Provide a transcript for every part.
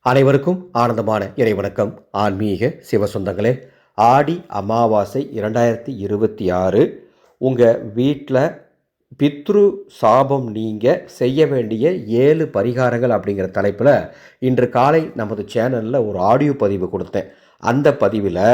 அனைவருக்கும் ஆனந்தமான இறைவணக்கம். ஆன்மீக சிவசொந்தங்களே, ஆடி அமாவாசை 2026 உங்கள் வீட்டில் பித்ரு சாபம் நீங்கள் செய்ய வேண்டிய 7 பரிகாரங்கள் அப்படிங்கிற தலைப்பில் இன்று காலை நமது சேனலில் ஒரு ஆடியோ பதிவு கொடுத்தேன். அந்த பதிவில்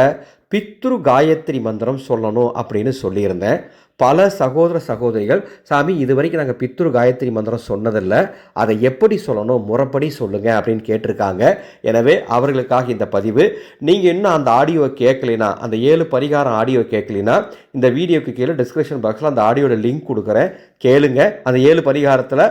பித்ரு காயத்ரி மந்திரம் சொல்லணும் அப்படின்னு சொல்லியிருந்தேன். பல சகோதர சகோதரிகள், சாமி இது வரைக்கும் நாங்கள் பித்ரு காயத்ரி மந்திரம் சொன்னதில்லை, அதை எப்படி சொல்லணும், முறைப்படி சொல்லுங்கள் அப்படின்னு கேட்டிருக்காங்க. எனவே அவர்களுக்காக இந்த பதிவு. நீங்கள் இன்னும் அந்த ஆடியோவை கேட்கலினா, அந்த 7 பரிகாரம் ஆடியோ கேட்கலினா, இந்த வீடியோக்கு கீழே டிஸ்கிரிப்ஷன் பாக்ஸில் அந்த ஆடியோட லிங்க் கொடுக்குறேன், கேளுங்க. அந்த 7 பரிகாரத்தில்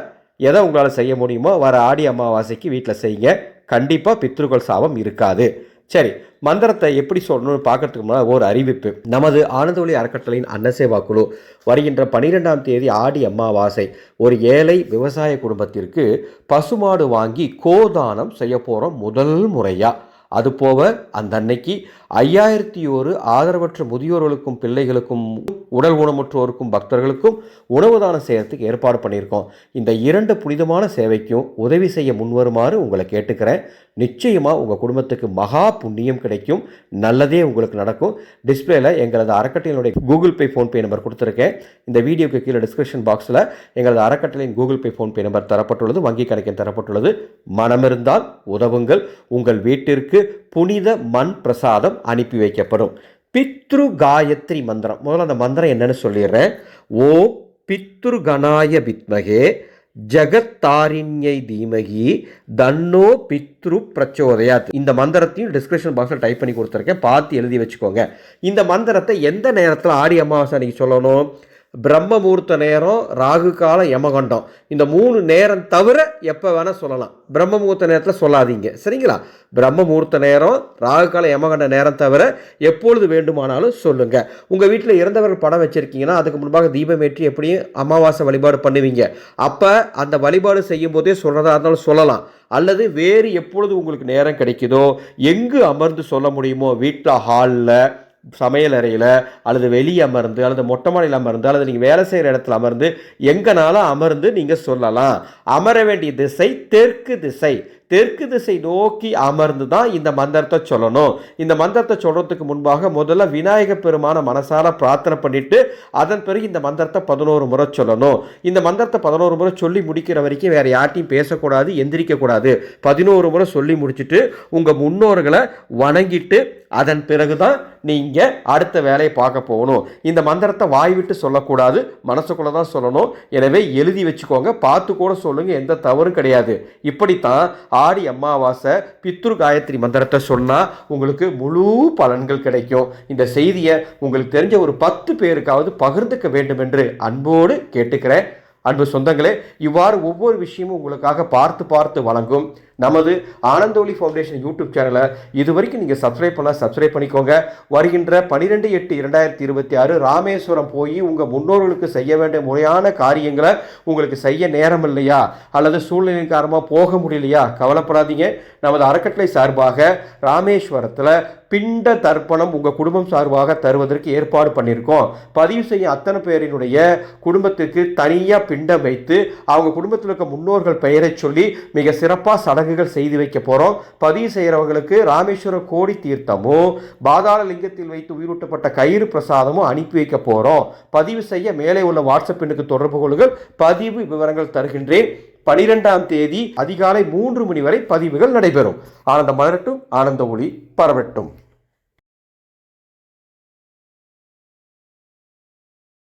எதை உங்களால் செய்ய முடியுமோ வர ஆடி அமாவாசைக்கு வீட்டில் செய்யுங்க. கண்டிப்பாக பித்ருக்கள் சாபம் இருக்காது. சரி, மந்திரத்தை எப்படி சொல்லணும்னு பார்க்கறதுக்கு முன்னாடி ஒரு அறிவிப்பு. நமது ஆனந்தவழி அறக்கட்டளையின் அன்னசேவா குழு வருகின்ற 12ஆம் தேதி ஆடி அமாவாசை ஒரு ஏழை விவசாய குடும்பத்திற்கு பசுமாடு வாங்கி கோதானம் செய்ய போகிறோம் முதல் முறையாக. அதுபோக அந்த அன்னைக்கு 5001 ஆதரவற்ற முதியோர்களுக்கும் பிள்ளைகளுக்கும் உடல் ஊனமுற்றோருக்கும் பக்தர்களுக்கும் உணவு தானம் செய்யறதுக்கு ஏற்பாடு பண்ணியிருக்கோம். இந்த 2 புனிதமான சேவைக்கும் உதவி செய்ய முன்வருமாறு உங்களை கேட்டுக்கிறேன். நிச்சயமாக உங்கள் குடும்பத்துக்கு மகா புண்ணியம் கிடைக்கும், நல்லதே உங்களுக்கு நடக்கும். டிஸ்பிளேல எங்களது அறக்கட்டளையினுடைய கூகுள் பே ஃபோன்பே நம்பர் கொடுத்துருக்கேன். இந்த வீடியோக்கு கீழே டிஸ்கிரிப்ஷன் பாக்ஸில் எங்களது அறக்கட்டளையின் கூகுள் பே ஃபோன்பே நம்பர் தரப்பட்டுள்ளது, வங்கி கணக்கில் தரப்பட்டுள்ளது. மனமிருந்தால் உதவுங்கள். உங்கள் வீட்டிற்கு புனித மண் பிரசாதம் அனுப்பி வைக்கப்படும். பித்ரு காயத்ரி மந்திரம், முதல்ல அந்த மந்திரம் என்னன்னு சொல்லிடுறேன். ஓம் பித்ரு கணாய வித்மகே ஜகத்தாரிண்யை தீமகி தன்னோ பித்ரு பிரச்சோதயாத். இந்த மந்திரத்தையும் டிஸ்கிரிப்ஷன் பாக்ஸில் டைப் பண்ணி கொடுத்துருக்கேன், பார்த்து எழுதி வச்சுக்கோங்க. இந்த மந்திரத்தை எந்த நேரத்தில் ஆடி அமாவாசை அன்னைக்கு சொல்லணும்? பிரம்ம முகூர்த்த நேரம், ராகு காலம், யமகண்டம், இந்த 3 நேரம் தவிர எப்போ வேணால் சொல்லலாம். பிரம்ம முகூர்த்த நேரத்தில் சொல்லாதீங்க, சரிங்களா? பிரம்ம முகூர்த்த நேரம், ராகு காலம், யமகண்ட நேரம் தவிர எப்பொழுது வேண்டுமானாலும் சொல்லுங்கள். உங்கள் வீட்டில் இறந்தவர்கள் படம் வச்சுருக்கீங்கன்னா அதுக்கு முன்பாக தீபமேற்றி எப்படியும் அமாவாசை வழிபாடு பண்ணுவீங்க. அப்போ அந்த வழிபாடு செய்யும் போதே சொல்கிறதா இருந்தாலும் சொல்லலாம். அல்லது வேறு எப்பொழுது உங்களுக்கு நேரம் கிடைக்குதோ, எங்கு அமர்ந்து சொல்ல முடியுமோ, வீட்டில் ஹாலில், சமையல் அறையில், அல்லது வெளியே அமர்ந்து, அல்லது மொட்டை மாடியில் அமர்ந்து, அல்லது நீங்கள் வேலை செய்கிற இடத்துல அமர்ந்து, எங்கனாலும் அமர்ந்து நீங்கள் சொல்லலாம். அமர வேண்டிய திசை தெற்கு திசை. தெற்கு திசை நோக்கி அமர்ந்து தான் இந்த மந்திரத்தை சொல்லணும். இந்த மந்திரத்தை சொல்கிறதுக்கு முன்பாக முதல்ல விநாயக பெருமான மனசால பிரார்த்தனை பண்ணிட்டு அதன் பிறகு இந்த மந்திரத்தை 11 முறை சொல்லணும். இந்த மந்திரத்தை 11 முறை சொல்லி முடிக்கிற வரைக்கும் வேறு யார்ட்டையும் பேசக்கூடாது, எந்திரிக்கக்கூடாது. 11 முறை சொல்லி முடிச்சுட்டு உங்கள் முன்னோர்களை வணங்கிட்டு அதன் பிறகு தான் நீங்கள் அடுத்த வேலையை பார்க்க போகணும். இந்த மந்திரத்தை வாய் விட்டு சொல்லக்கூடாது, மனசுக்குள்ளே தான் சொல்லணும். எனவே எழுதி வச்சுக்கோங்க, பார்த்து கூட சொல்லுங்கள், எந்த தவறும் கிடையாது. இப்படித்தான் ஆடி அமாவாசை பித்ரு காயத்ரி மந்திரத்தை சொன்னால் உங்களுக்கு முழு பலன்கள் கிடைக்கும். இந்த செய்தியை உங்களுக்கு தெரிஞ்ச ஒரு 10 பேருக்காவது பகிர்ந்துக்க வேண்டும் என்று அன்போடு கேட்டுக்கிறேன். அன்பு சொந்தங்களே, இவ்வாறு ஒவ்வொரு விஷயமும் உங்களுக்காக பார்த்து வழங்கும் நமது ஆனந்தவழி ஃபவுண்டேஷன் யூடியூப் சேனலை இது வரைக்கும் நீங்கள் சப்ஸ்கிரைப் பண்ணிக்கோங்க. வருகின்ற 12/8/2026 ராமேஸ்வரம் போய் உங்கள் முன்னோர்களுக்கு செய்ய வேண்டிய முறையான காரியங்களை உங்களுக்கு செய்ய நேரம் இல்லையா, அல்லது சூழ்நிலையின் காரணமாக போக முடியலையா, கவலைப்படாதீங்க. நமது அறக்கட்டளை சார்பாக ராமேஸ்வரத்தில் பிண்ட தர்ப்பணம் உங்கள் குடும்பம் சார்பாக தருவதற்கு ஏற்பாடு பண்ணியிருக்கோம். பதிவு செய்ய அத்தனை பேரினுடைய குடும்பத்துக்கு தனியாக பிண்டம் வைத்து அவங்க குடும்பத்தில் இருக்க முன்னோர்கள் பெயரை சொல்லி மிக சிறப்பாக சடங்குகள் செய்து வைக்க போகிறோம். பதிவு செய்கிறவங்களுக்கு ராமேஸ்வர கோடி தீர்த்தமும் பாதாள லிங்கத்தில் வைத்து உயிரூட்டப்பட்ட கயிறு பிரசாதமும் அனுப்பி வைக்க போகிறோம். பதிவு செய்ய மேலே உள்ள வாட்ஸ்அப் எண்ணுக்கு தொடர்பு கொள்ளுங்கள், பதிவு விவரங்கள் தருகின்றேன். 12ஆம் தேதி அதிகாலை 3 மணி வரை பதிவுகள் நடைபெறும். ஆனந்தம் மலரட்டும், ஆனந்த ஒளி பரவட்டும்.